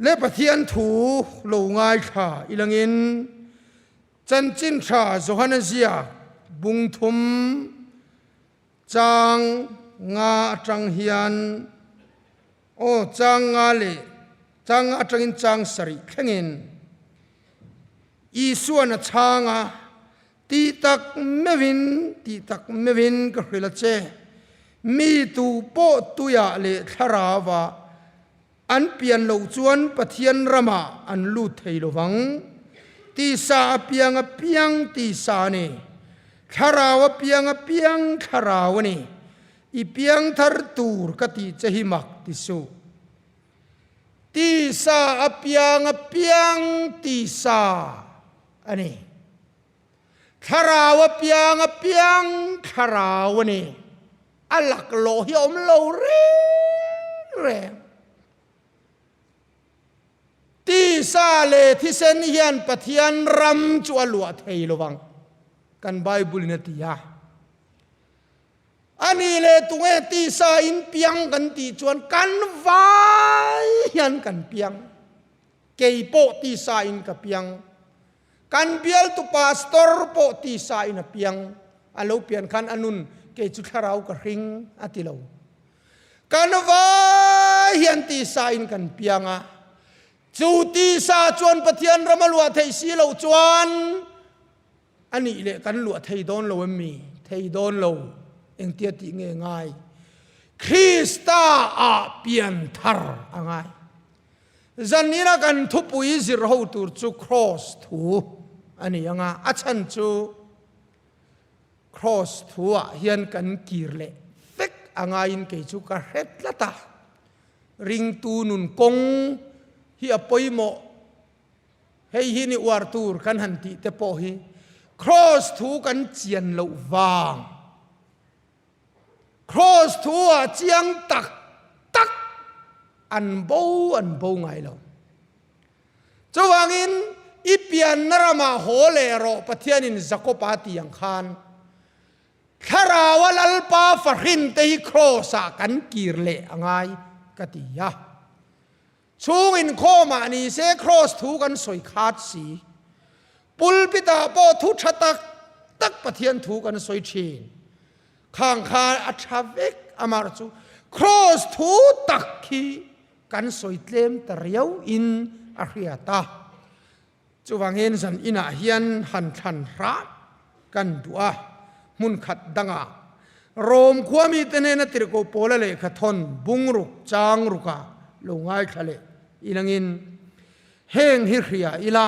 เลปะเทียนถูโลงายขาอิลังอินจันจินชาโจฮันเซียบุงทุมจางงาจังเฮียนโอจางงาเลจางงาจังอินจางสริแข่งอินอีส่วนชางาตีตักไม่วินก็คือละเจมีตูโปตุยาเลทราวาอันเปลี่ยนโลจวนปะเทียนรมาอันลูเทยโลวังตีสาเปียงตีสาเนทราวเปียงทราวเนอีเปียงทรตูร์กติจะหิมักติสุตีสาเปียงตีสาอันนี้ทราวเปียงทราวเนอัลลักโลหิอมโลเรตีซาเลที่เซนเฮียนปะเทียนรำจวลวดเฮโลวังกันไบเบิลนติยาอันนี้เลตุเอตีซาอินเปียงกันตีจวนกันไวยันกันเปียงเกยโปตีซาอินกับเปียงกันเบียลตุปาสตอร์โปตีซาอินเปียงอาลูเปียนคันอนุนเกจุดเรากระหิงอติโลกันไวยันตีซาอินกันเปียงอ่ะจูตีซาจวนปะเทียนรำลัวเทสีเหลาจวนอันนี้เลยกันลัวเทโดนโลมีเทโดนโลเองเตียติง่ายคริสตาอาเปียนทาร์ง่ายจันนี้นะกันทุบวิจิรหูตูจูครอสทูอันนี้ยังไงอาชันจูครอสทูอ่ะเฮียนกันกีร์เล่เฟกง่ายอินเกจูกระเฮ็ดละตาริงตูนุนกงฮีอปอยโมเฮฮีนี่วาร์ตูร์กันหันติเตปอฮีครอสทูกันเจียนโลวางครอสทูอ่ะเจียงตักอันโบไงเราจวางอินอีเปียนนรามาโหเลโรปะเทียนินจักรปาติยังคานคาราวลัลปาฟรินเตฮิครอสกันกีร์เลง่ายกติยาช่วงอินโคมานี่เซครอสทูกันสวยขาดสีปุลปิตาปอทุชตักปะเทียนทูกันสวยชีนข้างคาอัชเวกอามาร์จูครอสทูตักขีกันสวยเต็มตะเรียวอินอาริยตาจวางเงินสันอินาเฮียนหันทันรักกันตัวมุนขัดดังอาโรมขวามีเตเนนติรโกโปลเลขทนบุงรุกจางรุกาลงง่ายทะเลอีนังอินเฮงฮิริยาอีลา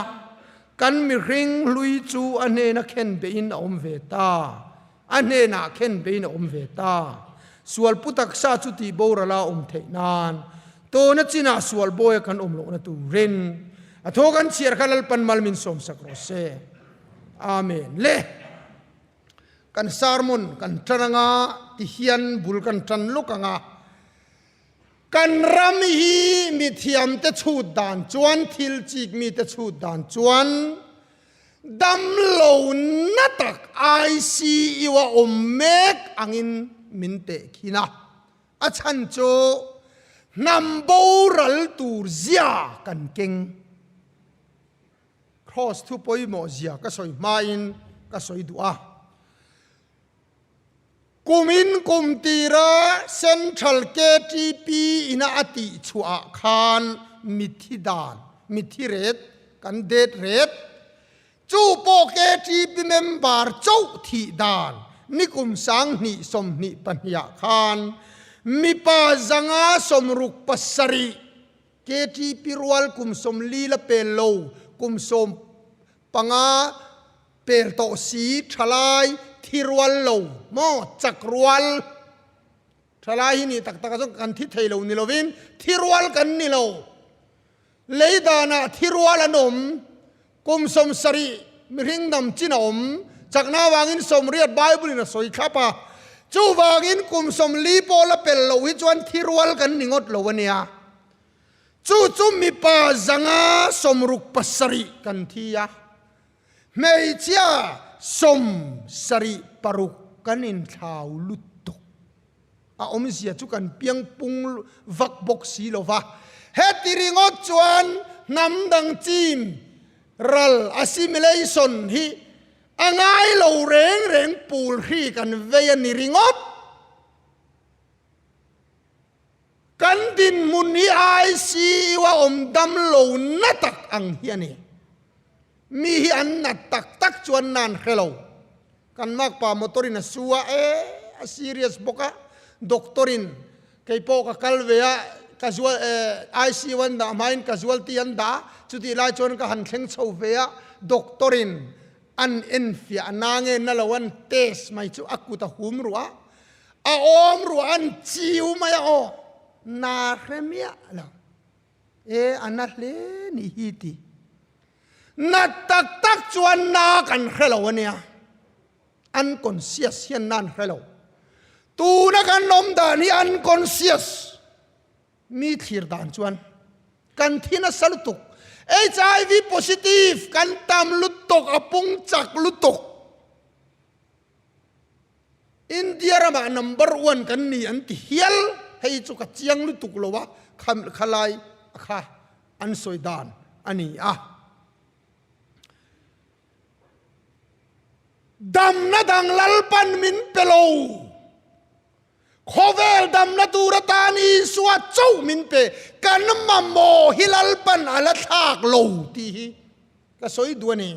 กันมีริงลุยจูอันเนนักเข็นเบอินอมเวตาอันเนนักเข็นเบอินอมเวตาส่วนพุทธศาสจุติโบราลาอมเทนานโตนัจินาส่วนโบยกันอมโลนตูเรนอโทกันเชียร์ขันลปันมัลมินสมสักโรเซอาเมนเลกันสารมุนกันทรางาติเฮียนบุลกันทันลุกงากันรำฮีมีเทียมเตชูดานจวนทิลจิกมีเตชูดานจวนดำโลนัตักไอซีอีวะอมเมกอังอินมินเตคินาอาชันโจนัมโบรัลตูร์เซียกันเก่งครอสทุปอยโมเซียก็สวยมาอินก็สวยดัวกุมินกุมตีระเซ็นทรัลเกทีพีอินาอติชัวคานมิธิดานมิธิเรตกันเดดเรตจูโปเกทีพีเมมบาร์เจ้าทีดานนิกุมสังนิสมนิปัญญาคานมิปาจังอาสมรุกปัสรีเกทีพีรวลกุมสมลีละเปโลกุมสมปังอาเปรโตสีทลายทิรวลโลโมจักรวลทลายนี่ตักกันทิเทโลนิโลวินทิรวลกันนิโลเลยดานาทิรวลนมกุมสมสรีมิริงดำจินอมจากนาวางินสมเรียดไบเบิลนะสวยครับปะจูวางินกุมสมลีโปละเป็นโลวิจวันทิรวลกันนิงดโลวันเนียจูมีปาจังอาสมรุกปัสรีกันทียะเมย์เจ้าสมสรีปรุกกันอินทาวลุตตุอมเสียจุกันเปียงปุงวักบกสีโลวะ heti ringot chuan nam dang chim ral assimilation hi angai lo reng pul hi kan veya ni ringot kan din mun hi ai si wa om dam lo natak ang hiani mi hi an natak tak chuan nan hello kan mak pa motorin suwa a serious boka doktorin kay po ka kalvea casual IC1 da main casualty an da chuti lai chon ka han thleng chho vea doktorin an enfia nange nalawan test mai chu akuta hum ruwa a om ruwa an chiu mai o na remia la anahle ni hiti na tak tak chuan na kan hello ania unconscious hian nan hello tu na kan nom da ni unconscious mi thir dan chuan kan thina salutuk HIV positive kan tam lutok apung chak lutok India rama number 1 kan ni an ti hial hei chu ka chiang lutuk lowa khalai kha an soidan ani dam na dang lalpan min pelo khovel dam na turatani suwa chau min pe kan mammo hilalpan ala thak lo ti ka soi duani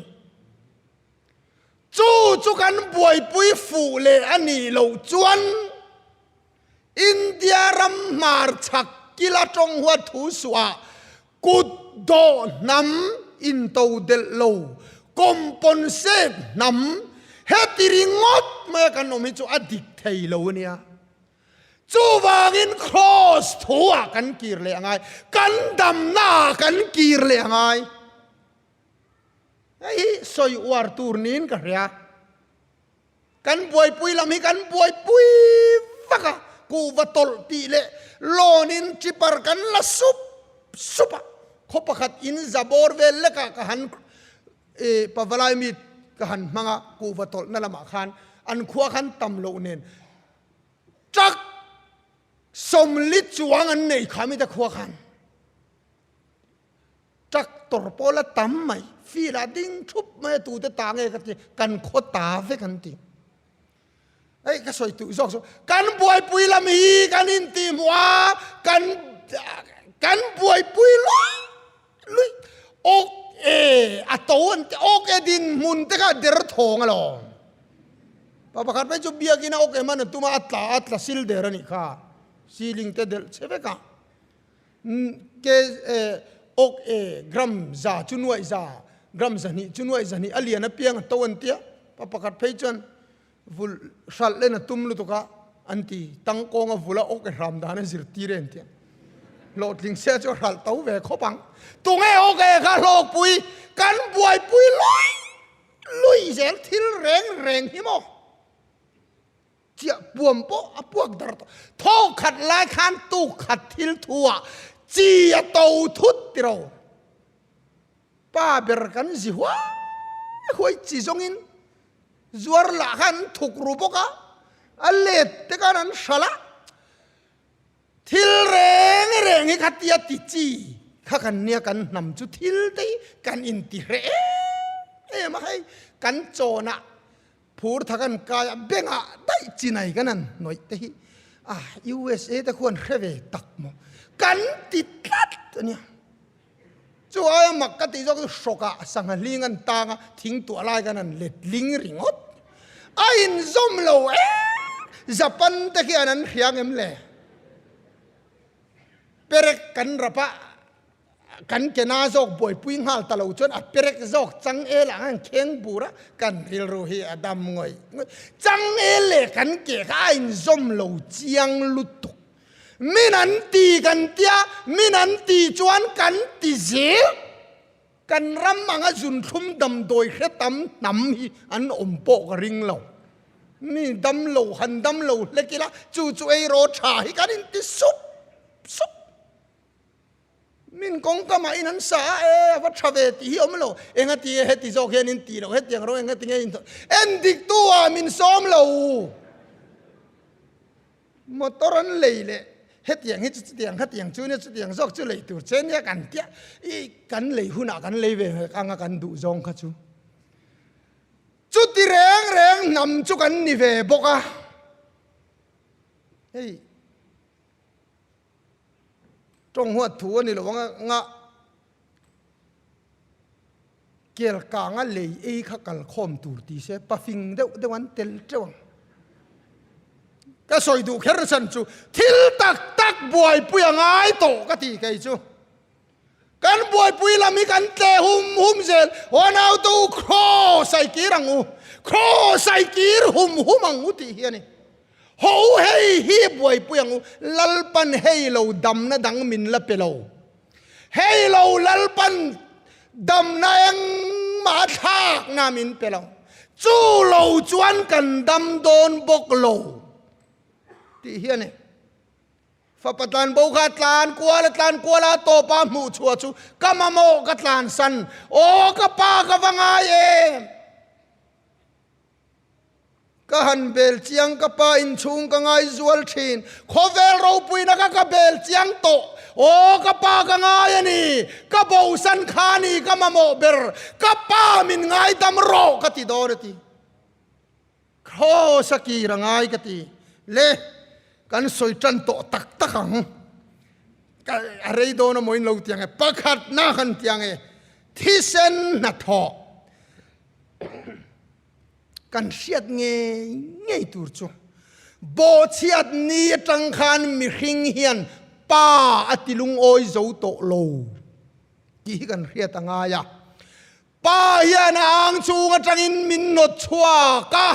chu kan buai pui fu le ani lo chuan India ram mar chak kila tong hua thu suwa kut do nam in to del lo compensate nam heti ringot ma kan nomi chu adik thei lo nia chu wangin cross thua kan kir le angai kan dam na kan kir le angai ai soi war turnin ka ria kan buai pui lam hi kan buai pui vaka ku vatol ti le lonin chipar kan la supa khopakat in zabor vel le ka han pavalai mi kahan mga kuvatol na lama khan an khuwa khan tam lo nen chak somlit chuang an nei khami ta khuwa khan chak torpola tam mai fila ding thup mai tu te tange ka ti kan khota ve kan ti ai ka soi tu zok so kan buai pui lam hi kan in ti mwa kan buai pui lui ok aton ok edin mun te ka der thong alo papakat pe chu bia kina ok man tuma atla sil der ani kha siling te del cheve ka ke ok gram za chunuai za gram zani chunuai zani aliana piang ton tia papakat pe chon vul shal le na tumlu to ka anti tang ko nga vula ok ram dana zir tiren tia lột linh xe cho hal tấu về khó bằng tu nghe ok cả lột bụi cắn bụi bụi lối dẻo thiếu rèn hiếm không chia buồn bộ buộc đợt thâu khát lại khăn tu khát thiếu thua chia tàu thút tiêu ba bер cắn gì quá khối chỉ giống in zuar là khăn thục rupo cả allet te cả nan shala thil reng hi khatia ti chi kha kan nia kan nam chu thil te kan in ti re ma hai kan chona phur thakan ka benga dai chinai kanan noi te hi USA ta khon kheve tak mo kan ti tat ania chu ay mak ka ti jok shoka sanga lingan tanga thing tu alai kanan let ling ringot in zom lo Japan te ki anan hiang em le perek kan rapa kan kena zok boy puing hal talo chon perek zok chang la ang kheng bura kan ril ro hi adam ngoi chang le kan ke ka in zom lo chiang lutuk minan ti kan tia minan ti chuan kan ti ze kan ram manga jun thum dam doi khetam nam hi an ompo ka ring lo ni dam lo han dam lo lekila chu ei ro tha hi kan in ti sup min kong kama inan sa wat chave ti hi omlo enga ti heti zo hen in ti lo het yang ro enga ti nge in en dik tua min som lo motoran leile hết tiếng chú này tiếng dọc chú lấy từ trên nhé cắn tiếc cắn lấy hun à cắn lấy về cắn cắn đủ rong cả chú tí rèn nằm chú cắn đi về bốc à hey trong hoa thua này là ngã kiel cả ngã lấy ấy khắc cả khom tủ tí sẽ pa phình đâu đâu anh tel trông cái soi đủ khэр sân chú thil tắc bùi bùi ngay tổ cái gì cái chú kan bùi bùi làm mi kan tê hum zel hoa nào tu cross sai kí rằng u cross sai kí hum ang u tí hiền này hậu hay hi bùi bùi ang u lalpan hay lâu đầm na đắng min la pelo hay lâu lalpan đầm na ang ma thak na min pelo chú lâu chuan kan đầm don bok lâu tí hiền này phật tlan bầu gạt tlan qua la to pa mu chua chu kamamo gạt tlan san o ka pa ka vangai em ka han bel chiang ka pa in chung ka ngai zual thin khovel ro pui na ka bel chiang to o ka pa ka ngai ani ka bo san khani kamamo ber ka pa min ngai dam ro ka ti do ti kho saki rangai ka ti le kan soi tran to tak hang ka arei do na moin lo tiang e pakhat na khan tiang e thisen na tho kan siat nge tur chu bo chiat ni tang khan mi hring hian pa atilung oi zo to lo ki kan riat anga ya pa hian ang chu nga tangin min no chua ka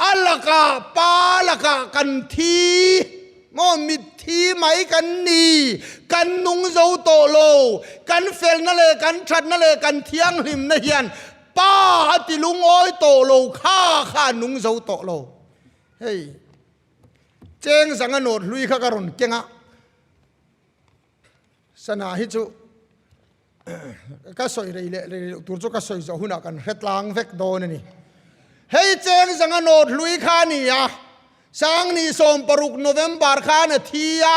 alaka palaka kan thi mo mit thi mai kan ni kan nung zo to lo kan fel na le kan that na le kan thiang hlim na hian pa ati lung oi to lo kha nung zo to lo hey cheng sang anot lui kha karon kenga sana hi chu ka soi rei le tur chu ka soi zo huna kan hetlang vek do na ni hey cheng sang anot lui kha ni ya sang ni som paruk November kha na thia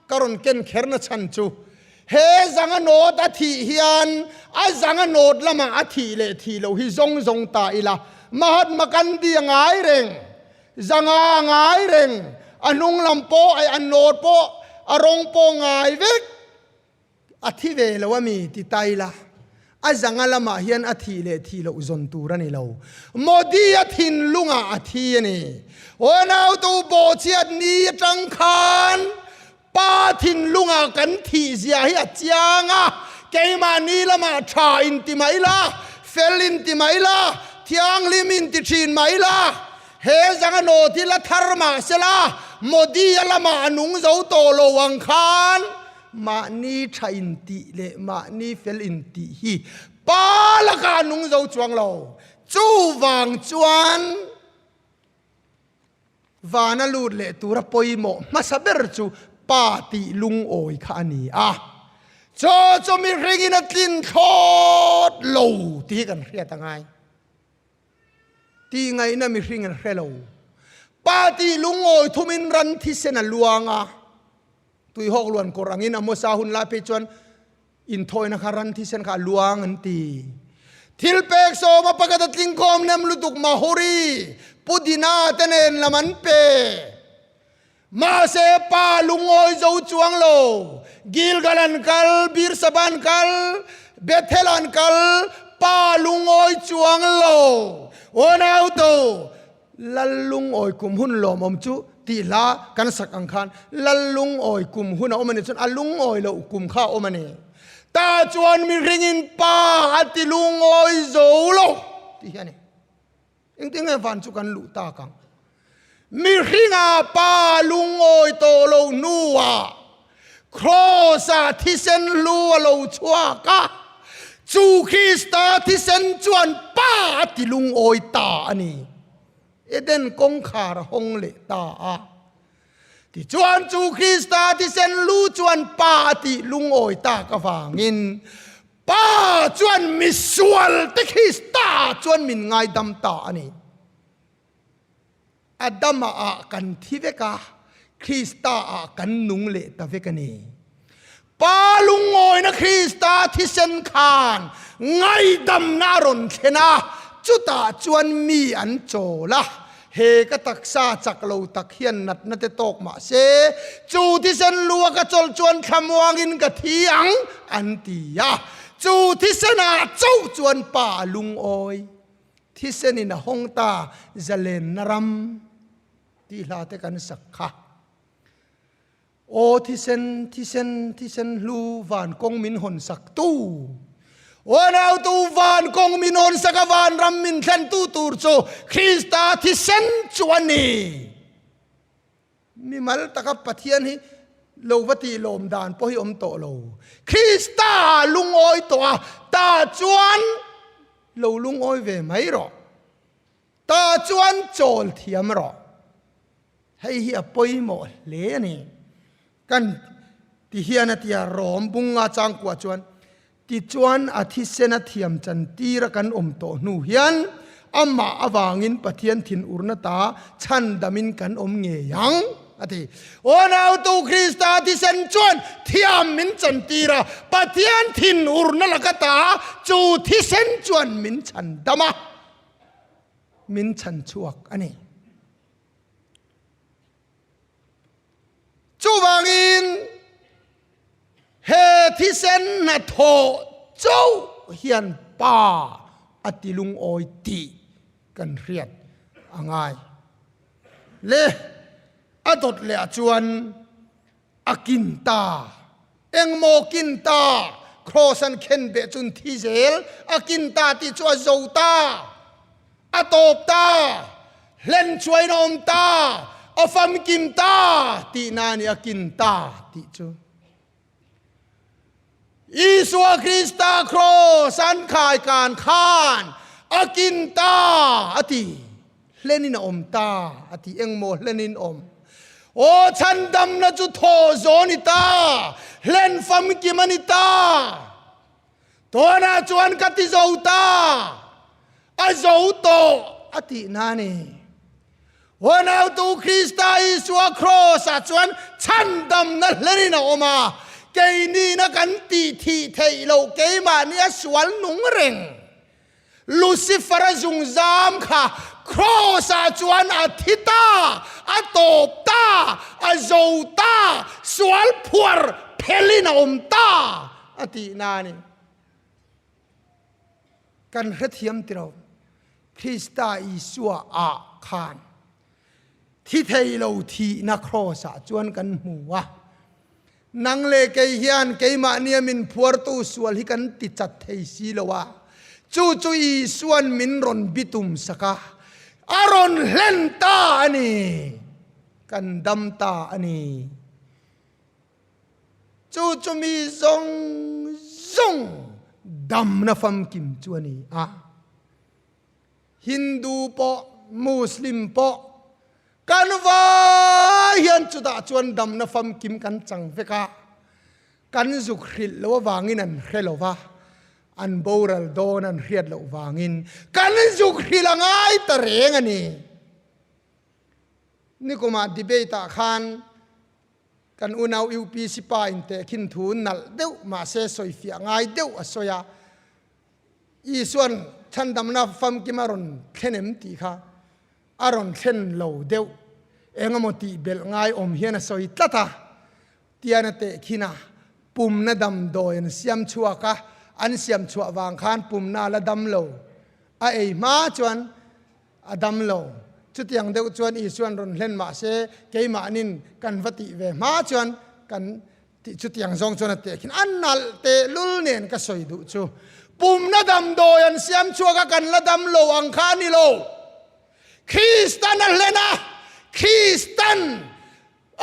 karon ken kherna chan chu he sang anot a thi hian a sang anot lama a thi le thi lo hi zong ta ila mahatma gandhi ngai reng zanga ngai reng anung lampo ai anot po arong po ngai vek a thi ve lo mi ti tai la azanga lama hian athi le thi lo zon turani lo modi athin lunga athi ani onau tu bo chiat ni tang khan pa thin lunga kan thi zia hi achianga keima ni lama tha in ti mai la fel in ti mai la thiang lim in ti thin mai la he zanga no ti la tharma sela modi lama anung zo to lo wang khan ma ni thain ti le ma ni fel in ti hi pa la ka nung zo chuang lo chu wang chuan vana lut le tura poimo ma saber chu pa ti lung oi kha ani a cho mi ringin atlin thot lo ti kan hria tangai ti ngai na mi ringin hello pa ti lung oi thumin ran thi sena luanga tui hok luan korangin amosa hun la pe chuan in thoi na kharan thi sen kha luang an ti thil pek so ma pagat tling khom nem lutuk ma hori pudina tenen laman pe ma se pa lungoi zo chuang lo gilgalan kal bir saban kal bethelan kal pa lungoi chuang lo onau to lalung oi kum hun lo mom chu ti la kan sak ang khan lalung oi kum hun omani chun alung oi lo kum kha omani ta chuan mi ringin pa ati lung oi zo lo ti hian ing ting van chu kan lu ta kang mi ringa pa lung oi to lo nuwa crossa thi sen lu lo chua ka chu Krista thi sen chuan pa ati lung oi ta ani eden kong khar hong le ta a ti chuan chu Krista ti sen lu chuan pa ti lung oi ta ka wangin pa chuan misual te Krista chuan min ngai dam ta ani adama a kan thi veka คริสตากันนุงเลตะเวกันนีปาลุงงอยนะคริสตาที่เซนคานไงดำนารนเทนาจุตาจวนมีอันโจละเฮก็ตักซาจักโลตักเฮียนนัดนัดตกมาเซจูที่เซนลัวกระจลจวนคำวางินกะเทียงอันตียาจูที่เซนาเจ้าจวนป่าลุงออยที่เซนินะฮงตาจะเลนนรัมที่ลาเตกันสักขะโอที่เซนลูวานกงมินหนสักตู้วันเอาตูวานกงมินหนสักวานรัมมินเซนตู้ตูร์โซคริสตาที่เซนจวนนีมีมัลตะกับปะเทียนฮีโลวตีโลมดานพอฮิอมโตโลคริสตาลุงออยตัวตาจวนโลลุงออยเวไม่หรอตาจวนโจลเทียมหรอให้เฮียปอยหมดเลนี่กันที่เฮียนที่รอมบุงอาจังกว่าจวนที่จวนอาทิเสนเทียมจันตีระกันอมโตนูเฮียนอามาอวางินปะเทียนทินอุรนตาชันดามินกันอมเงียงอธิโอนเอาตูคริสตาที่เซนจวนเทียมมินจันตีระปะเทียนทินอุรนละกตาจูที่เซนจวนมินชันดามะมินชันชวกอันนี้จูวางินเฮที่เซนนัทโธเจ้าเฮียนป่าอติลุงโอยตีกันเรียดอ่างไงเลอดดเลจวนอากินตาเอ็งโมกินตาโครสันเคนเบจุนทีเซลอากินตาที่ชัวโจตาอตบตาเล่นช่วยนมตาอฟัมกินตาตีนานีอากินตาติจูอิสวาคริสตาโครสันขายการขานอากินตาอติเลนินอมตาอติเอ็งโมเลนินอมโอฉันดำนะจุโทโซนิตาเล่นฟัมกิมันิตาตัวน่าจวนกัติโซตาอาโซโตอตินานีวันเอาตูคริสตาอิสวาโครสัจวนฉันดำนะเลนินอมาเกนี่นักันตีทีเทโลเกมาเนียสวนนุงเริงลูซิเฟอร์จุงซามค่ะครอสาจวนอาทิตาอาตบตาอาโจตาสวลพัวเพลินอมตาอตินานีกันเทียมติเราคริสตาอิสวาอาคานที่เทโลทีนักครอสาจวนกันหัวนังเลเกยเฮียนเกยมาเนียมินพัวตูสวลฮิกันติจัดเทซีลวะจูจูอีสวนมินรอนบิตุมสกาอารอนเลนตาอันนี้กันดำตาอันนี้จูจูมีซงดำนะฟัมกิมจวนี้ฮินดูปอมุสลิมปอกันว่าเฮียนจุดาจวนดำนะฟัมกิมกันจังเฟกากันจุกหิลโลวางินันเฮลวาอันโบราลโดนันเรียดโลวางินกันจุกหิลง่ายตะเรงอันนี้นี่ก็มาดีเบตาขันกันอุณาวอิวปีสิปาอินเตขินทูนัลเดวมาเซสอยฟิง่ายเดวอสอยาอีส่วนฉันดำนะฟัมกิมารอนเข็นมตีค่ะอารอนเข็นโลเดวเองมติเบลง่ายอมเฮียนสอยตตาเตียนเตขินาปุ่มนาดำโดยอันเสียมชัวกะอันเสียมชัววางขานปุ่มนาละดำโลไอมาจวนอดำโลจุดยังเดียวจวนอีส่วนรอนเล่นมาเสเกยมานินกันวัติเวมาจวนกันจุดยังจงจวนเตขินอันนัลเตลุลเนนก็สอยดูจูปุ่มนาดำโดยอันเสียมชัวกะกันละดำโลอังคานิโลคริสตันเลนะคริสตัน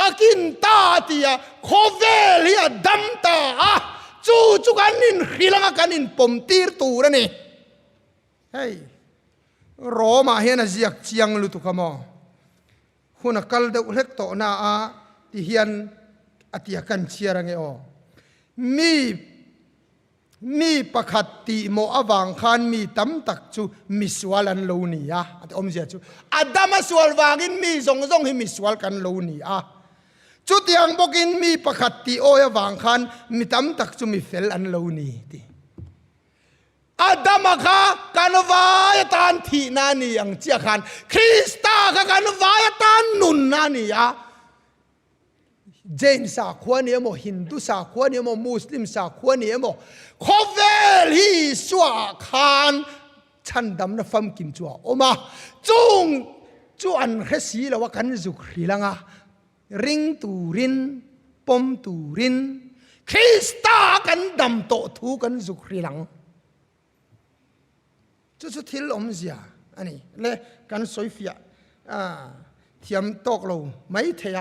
อากินตาตียโคเวลียดัมตาจูกันนินฮิลังกันนินปมตีร์ตูระนี่เฮ้ยรอมาเฮียนเจียกเจียงลุตุขโมหุ่นกัลเดอุเล็กโตนาที่เฮียนอติยกันเชียรังเออมีปะขัดตีโมอวังขันมีตั้มตักจูมิสวาลันโลนีอมเสียจูอดัมสวลวางินมีซงหิมิสวาลกันโลนี จุดยังบอกินมีประคัตติโอยวังคันมีตั้มตักจุมีเฟลอันเลวนี้ทีอาดัมค่ะการวายตานทีนานี่ยังเจียขันคริสต์ค่ะการวายตานนุนนานี่อะเจนสาขวนี่โมฮินดูสาขวนี่โมมุสลิมสาขวนี่โมขเวลฮีสวาขันฉันดำนะฟัมกิมจัวโอมาจุงจวนเฮสีแล้วว่ากันจุกรีลังอะริงตูรินปมตูรินคริสต์กันดำโตทูกันจุกรีลังจุดที่ลมเสียอันนี้เล่กันสวยฟิยเทียมตกเราไม่เทีย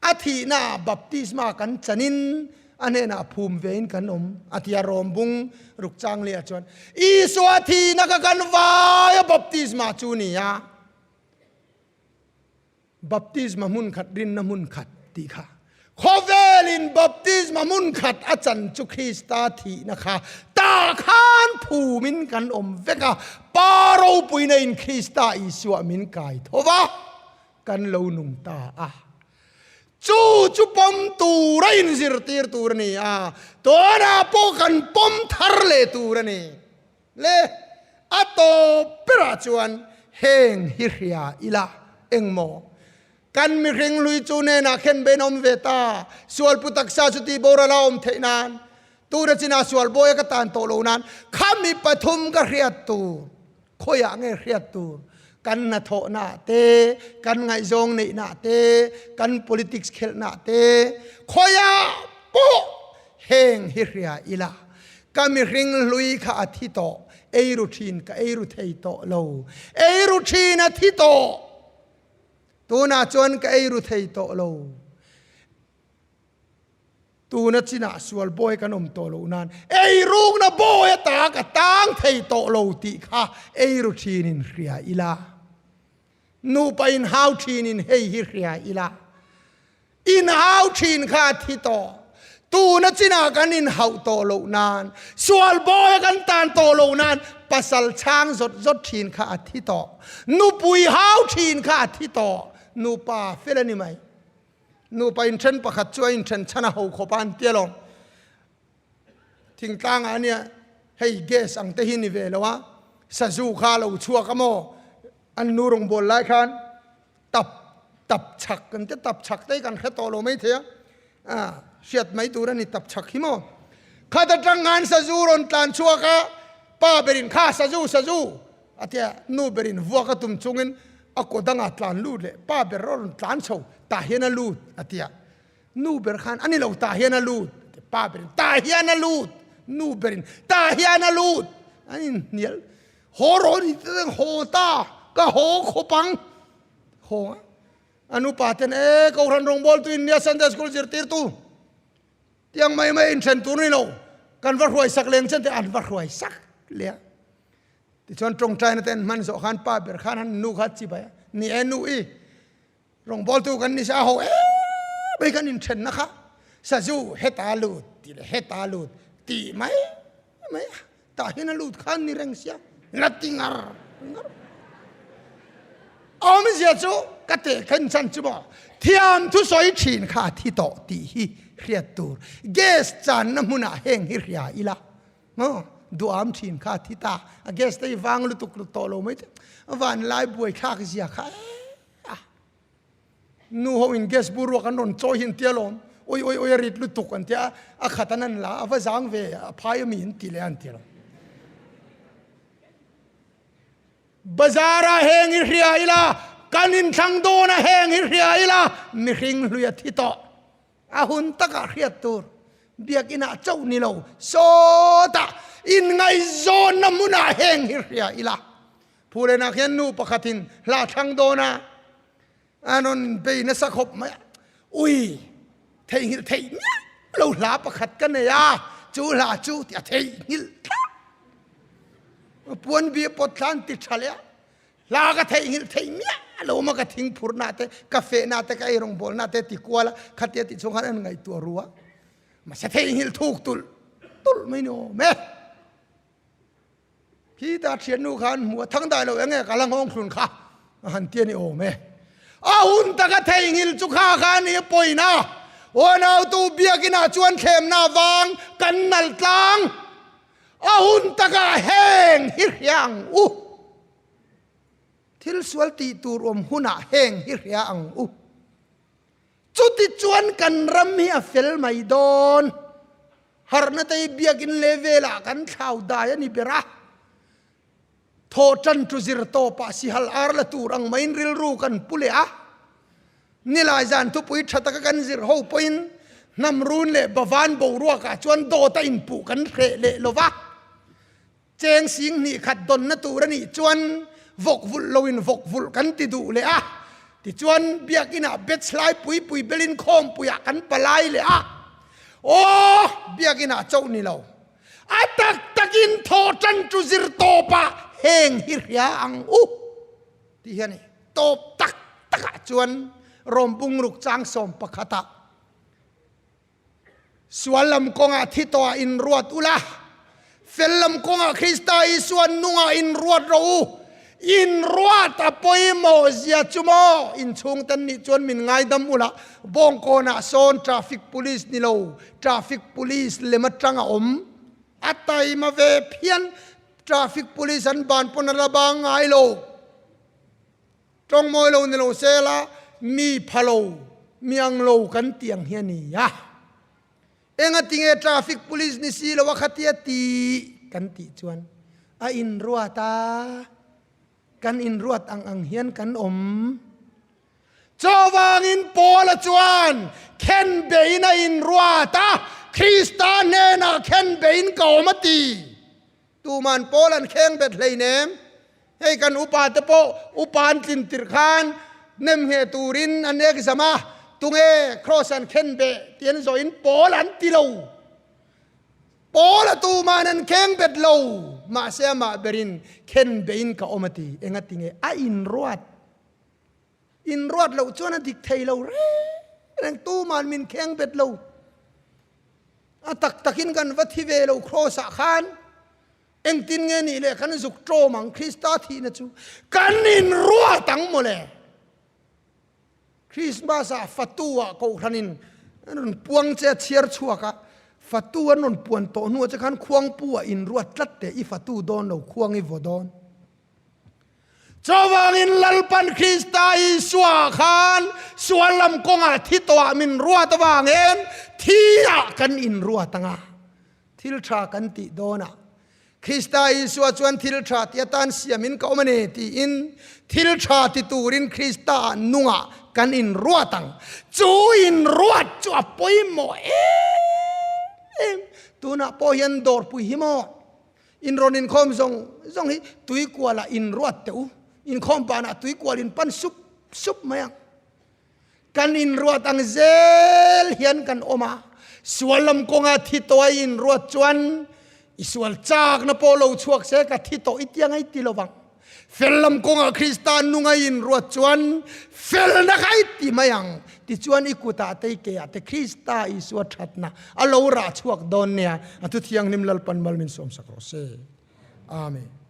อาทิตย์หน้าบัพติศมากันจันินอันนี้น่ะภูมิเวนกันอาทิตย์รอมบุงรุกจางเลียจวนอีสวัสดีนักกันวายบัพติศมาจูนี่ยบัพติศมามุนขัดรินน้ำมุนขัดตีค่ะขอเวลินบัพติศมามุนขัดอาจารย์จุคริสตาทีนะคะตาขานภูมินกันเวกาปารูปุยในอินคริสตาอิสวามินกายทว่ากันเลวนุงตาจูปมตูไรนสิรตีร์ตูรนี่ตัวน่ะพวกกันปมทาร์เลตูรนี่เล่อัตโตเปราจวนเฮงฮิริยาอิลาเอ็งโมกันมีเร่งลุยจูเนน่ะเข็นเบนอมเวตาส่วนพุทธศาสนาโบราณอมเทนานตูรจินาส่วนโบยกตานโตโลนันข้ามีปฐุมก็เรียดตูขอยางเรียดตูกันนาโถนาเตกันไงจงนี่นาเตกัน politics เขลนาเตขอยาปุ๊เฮงฮิริยาอิลาก็มีเร่งลุยข้าอาทิตโตเอรูทีนก็เอรูเทโตโลเอรูทีนอาทิตโตตัวน่าจวนก็เอรูเทโตโลตัวน่าจินาสวลบอยกันโตโลนันเอรูน่ะบอยตากะตังเทโตโลติค่ะเอรูทีนินเรียอิลานูไปอินฮาวทีนินเฮฮิเรียอิลาอินฮาวทีนค่ะทิโตตัวน่าจินากันอินฮาวโตโลนันสวลบอยกันตานโตโลนันปัสสัลช้างจดทีนค่ะทิโตนูปุยฮาวทีนค่ะทิโตนูป่าเฟลนี่ไหมนูไปอินเทนประคัดช่วยอินเทนชนะหูขบานเตียลงทิ้งตั้งอันเนี้ยให้เกสอังเตหินิเวลวะสัจูข้าเราชัวกโมอันนูรงบอลไล่ขันตับฉักกันจะตับฉักได้กันแค่โตโลไม่เทียเสียดไม่ตัวนั้นนี่ตับฉักหิโมข้าจะจังงานสัจูรอนตานชัวกะป้าเบรินข้าสัจูอาทิตย์นูเบรินวัวกตุมจุงินอากดังอัตลานลูดเลยป้าเบรอนตานโชตาเฮียนาลูดอาทิตย์นูเบรขันอันนี้เราตาเฮียนาลูดป้าเบรินตาเฮียนาลูดนูเบรินตาเฮียนาลูดอันนี้เนี่ยโหรอนี่ตั้งโหตาก็โหขปังโหอนุปาเทนก็รันรงบอลตัวอินเดียสันเดสกุลจิรติร์ตูยังไม่อินเซนตูนี่เรากันวัดรวยสักเลี้ยงเช่นแต่อันวัดรวยสักเลี้ยที่ชนตรงใจนั่นเองมันสขันป้าเบรขันหันนูขัดจีบะนี่นูอีรงบอลตัวกันนี่สาหัวไปกันอินเซนนะคะสัจูเฮตาลูดตีเฮตาลูดตีไหมตาเฮนาลูดขันนี่เร่งเสียนัดติงาร์เอาไม่เสียจูก็เตะขันสันจูบเทียมทุสอยชินข้าที่โตตีฮีเรียดตูเกสจันน้ำมุนาเฮงฮิริยาอิละดูอามชินข้าที่ตาเกสได้ฟังลุตุกลุโตโลไม่ได้วันไล่บวยข้าเสียข้านูเขาอินเกสบุรุษกันนนโจหินเตียลมโอ้ยริดลุตุกันเตียอาขัดนั้นละว่าจังเวพายมีหินตีเลอันเตียลบาซาระเฮงฮิริยาอิละกันอินสังโดนะเฮงฮิริยาอิละมิริงลุยที่โตอาหุนตะกะเรียดตูเบียกินาเจ้านี่เราโซตาอินไงโซนน้ำมุนาเฮงฮิริยาอิละผู้เล่นนักเรียนนูปะขัดินลาทังโดนะอันนั้นเป็นนักสักขบไหมอุ้ยเทหิลเทเนี่ยเราลาปะขัดกันเนี่ยจูลาจูที่เทหิลปวนเบียปดทันติดเฉลี่ยลากระเทหิลเทเนี่ยเรามาก็ทิ้งพูนาเตกาแฟนาเตก็ไอรงบอลนาเตติกัวละขัดเตติสงขานไงตัวรัวมาเทหิลถูกตุลไม่โน้แม่พี่ตาเชียนนูขันหัวทั้งได้เราเองไงกำลังห้องคลุนข้าหันเตียนี่โอ้แม่ ahun taka theingil chu kha kha ni poina onau tu biakina chuan khem na wang kan nal tlang ahun taka heng hiryang thil sual ti tur huna heng hiryang chuti chuan kan ram hi a fel mai don harna tai biakin levela kan thau dai ani bera tho chan tu zir to pa si hal ar la turang main ril ru kan pule a nilai zan tu pui thata kan zir ho poin nam run le bawan bo ruwa ka chuan do ta in pu kan khe le lova cheng sing ni khat don na tur ani chuan vok vul loin vok vul kan ti du le a ti chuan biakina bet slai pui belin khom puya kan palai le a biakina chau ni lo atak takin tho chan tu zir to pa heng hirya ang ti hian top tak taka chuan rompung ruk chang som pakhata swalam konga thitoa in ruat ula fellam konga krista isuan nunga in ruat ro in ruat apoi mo zia chumo in chung tan ni chuan min ngai dam ula bongko na son traffic police ni lo traffic police le matranga atai ma ve phian traffic police an ban ponara bang ai lo trong moi lo ni lo sela mi phalo miang lo kan tiang hiani ya enga tinge traffic police ni si lo wakhatia ti kan ti chuan a in ruata kan in ruat ang hian kan chawang in pola chuan khen beina in ruata krista ne na khen bein kaumati tu man polan kheng bet leinem hei kan upa te po upan tin tir khan nem he turin anek zama tunge cross an khen be tien zo in polan tilo pola tu manan kheng bet lo ma se ma berin khen bein ka omati enga tinge a in ruat lo chuan dik thei lo re reng tu man min kheng bet lo atak takin kan vathi ve lo cross a khan eng tin nge ni le kan zuk tro mang krista thi na chu kan in ruat ang mo le Christmas a fatua ko ranin nun puang che chiar chuaka fatua non puan to nu che khan khuang pu in ruat tlat te I fatu don lo khuang I vodon chawang in lalpan krista I suwa khan sualam konga thitwa min ruat wangen thia kan in ruatanga thil tha kan ti dona krista I suwa chuan thil tha tiatan siamin ka omane ti in thil tha ti turin krista nunga kan in ruatang chu in ruat chu apoi mo tuna po hian dor pui himo in ronin khom zong hi tui kwala in ruat teu in khom pa na tui kwalin pan sup mayang kan in ruat ang zel hian kan oma sualam konga thitoi in ruat chuan isual chak na polo chuak se ka thito itiang ai tilowang fellam konga kristan nunga in ruat chuan fel na kai ti mayang ti chuan ikuta te ke ate krista isua thatna alo ra chuak don nia atu thiang nim lalpan malmin som sakro se amen